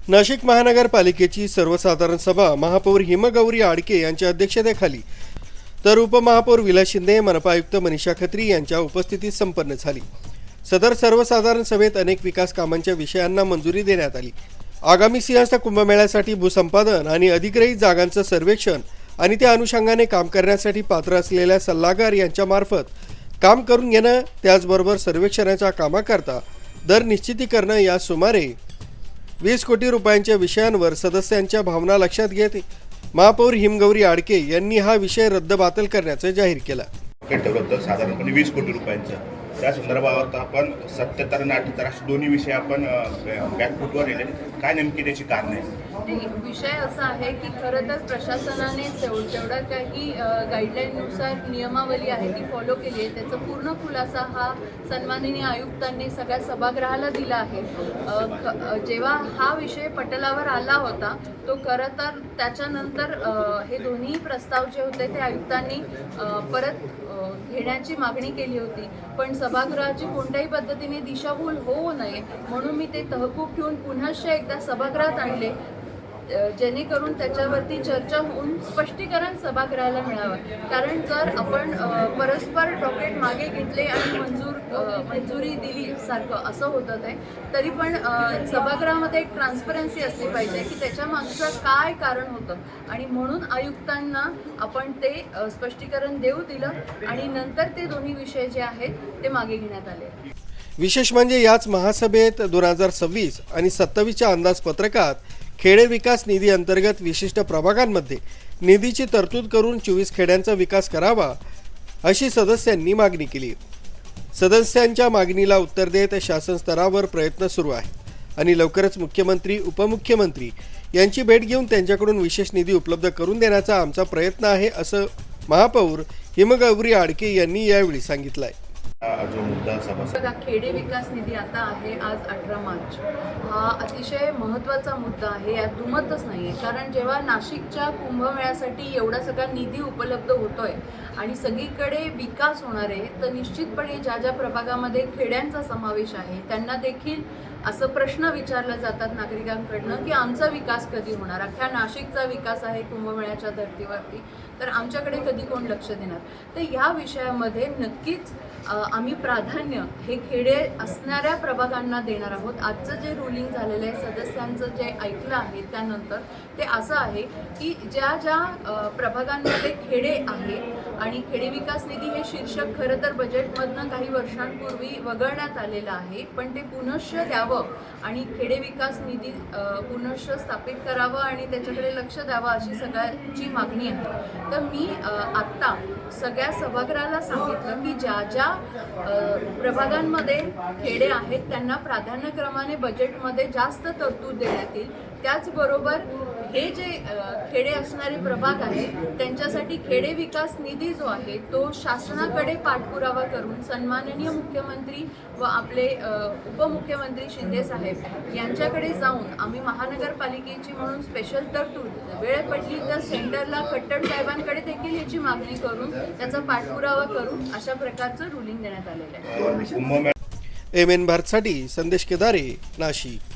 नाशिक महानगरपालिकेची सर्वसाधारण सभा महापौर हिमगौरी आडके यांच्या अध्यक्षतेखाली तर उपमहापौर विलास शिंदे, मनपा आयुक्त मनीषा खत्री यांच्या उपस्थितीत संपन्न झाली। सदर सर्वसाधारण सभेत अनेक विकास कामांच्या विषयांना मंजुरी देण्यात आली। आगामी सिंहस्थ कुंभमेळ्यासाठी भूसंपादन आणि अधिग्रहित जागांचं सर्वेक्षण आणि त्या अनुषंगाने काम करण्यासाठी पात्र असलेल्या सल्लागार यांच्या मार्फत काम करून घेणं, त्याचबरोबर सर्वेक्षणाच्या कामाकरता दर निश्चिती करणं या सुमारे 20 कोटी रुपयांच्या विषयांवर सदस्यांच्या भावना लक्षात घेत महापौर हिमगौरी आडके यांनी हा विषय रद्दबातल करण्याचं जाहीर केलं। ठेवलं होतं साधारणपणे 20 कोटी रुपयांचं। त्या संदर्भात आपण 77 आणि 78 असे दोन्ही विषय आपण बॅकफुटवर येले। काय नेमकी त्याची कारण आहे? विषय असा आहे की खरं तर प्रशासनाने जेवढा काही गाईडलाईननुसार नियमावली आहे ती फॉलो केली आहे, त्याचा पूर्ण खुलासा हा सन्माननीय आयुक्तांनी सगळ्या सभागृहाला दिला आहे। जेव्हा हा विषय पटलावर आला होता तो खरं तर त्याच्यानंतर हे दोन्ही प्रस्ताव जे होते ते आयुक्तांनी परत घेण्याची मागणी केली होती, पण सभागृहाची कोणत्याही पद्धतीने दिशाभूल होऊ नये म्हणून मी ते तहकूब घेऊन पुन्हा एकदा सभागृहात आणले, जेणेकरून त्याच्यावरती चर्चा होऊन स्पष्टीकरण सभागृहाला मिळावं। कारण जर आपण परस्पर डॉक्युमेंट मागे घेतले आणि मंजुरी दिली सारखं असं होतं ते, तरी पण सभागृहामध्ये एक ट्रान्सपरन्सी असली पाहिजे की त्याच्या मागचं काय कारण होतं आणि म्हणून आयुक्तांना आपण ते स्पष्टीकरण देऊ दिलं आणि नंतर ते दोन्ही विषय जे आहेत ते मागे घेण्यात आले। विशेष म्हणजे याच महासभेत 2026 आणि 27च्या अंदाजपत्रकात खेडे विकास निधी अंतर्गत विशिष्ट प्रभागांमध्ये निधीची तरतूद करून 24 खेड्यांचा विकास करावा अशी सदस्यांनी मागणी केली। सदस्यांच्या मागणीला उत्तर देत शासन स्तरावर प्रयत्न सुरू आहेत आणि लवकरच मुख्यमंत्री, उपमुख्यमंत्री यांची भेट घेऊन त्यांच्याकडून विशेष निधी उपलब्ध करून देण्याचा आमचा प्रयत्न आहे, असं महापौर हिमगौरी आडके यांनी यावेळी सांगितलंय। जो मुद्दा बघा, खेडे विकास निधी आता आहे आज 18 मार्च, हा अतिशय महत्त्वाचा मुद्दा आहे, यात दुमतच नाही आहे। कारण जेव्हा नाशिकच्या कुंभमेळ्यासाठी एवढा सगळा निधी उपलब्ध होतोय आणि सगळीकडे विकास होणार आहे, तर निश्चितपणे ज्या ज्या प्रभागामध्ये खेड्यांचा समावेश आहे त्यांना देखील असं प्रश्न विचारले जातात नागरिकांकडनं की आमचा विकास कधी होणार, अख्ख्या नाशिकचा विकास आहे कुंभमेळ्याच्या धर्तीवरती, तर आमच्याकडे कधी कोण लक्ष देणार। तर ह्या विषयामध्ये नक्कीच आम्ही प्राधान्य हे खेडे असणाऱ्या प्रभागांना देणार आहोत। आजचं जे रुलिंग झालेलं आहे, सदस्यांचं जे ऐकलं आहे त्यानंतर ते असं आहे की ज्या ज्या प्रभागांमध्ये खेडे आहे आणि खेडे विकास निधी हे शीर्षक खरं तर बजेटमधनं काही वर्षांपूर्वी वगळण्यात आलेलं आहे, पण ते पुनश्च द्यावं आणि खेडे विकास निधी पुनश्च स्थापित करावं आणि त्याच्याकडे लक्ष द्यावं अशी सगळ्यांची मागणी आहे। तर मी आत्ता सगळ्या सभागृहाला सांगितलं की ज्या ज्या प्रभागांमध्ये खेडे आहेत त्यांना प्राधान्यक्रमाने बजेटमध्ये जास्त तरतूद देण्यात येईल। त्याचबरोबर हे जे खेडे असणारे प्रभाग आहेत त्यांच्यासाठी खेडे विकास निधी जो आहे तो शासनाकडे पाठपुरावा करून सन्माननीय मुख्यमंत्री व आपले उपमुख्यमंत्री शिंदे साहेब यांच्याकडे जाऊन आम्ही महानगरपालिकेची म्हणून स्पेशल तरतूद वेळ पडली तर सेंटरला खट्टर साहेबांकडे देखील याची मागणी करून त्याचा पाठपुरावा करून अशा प्रकारचं रुलिंग देण्यात आलेलं आहे। MN भारतसाठी संदेश केदारे, नाशिक।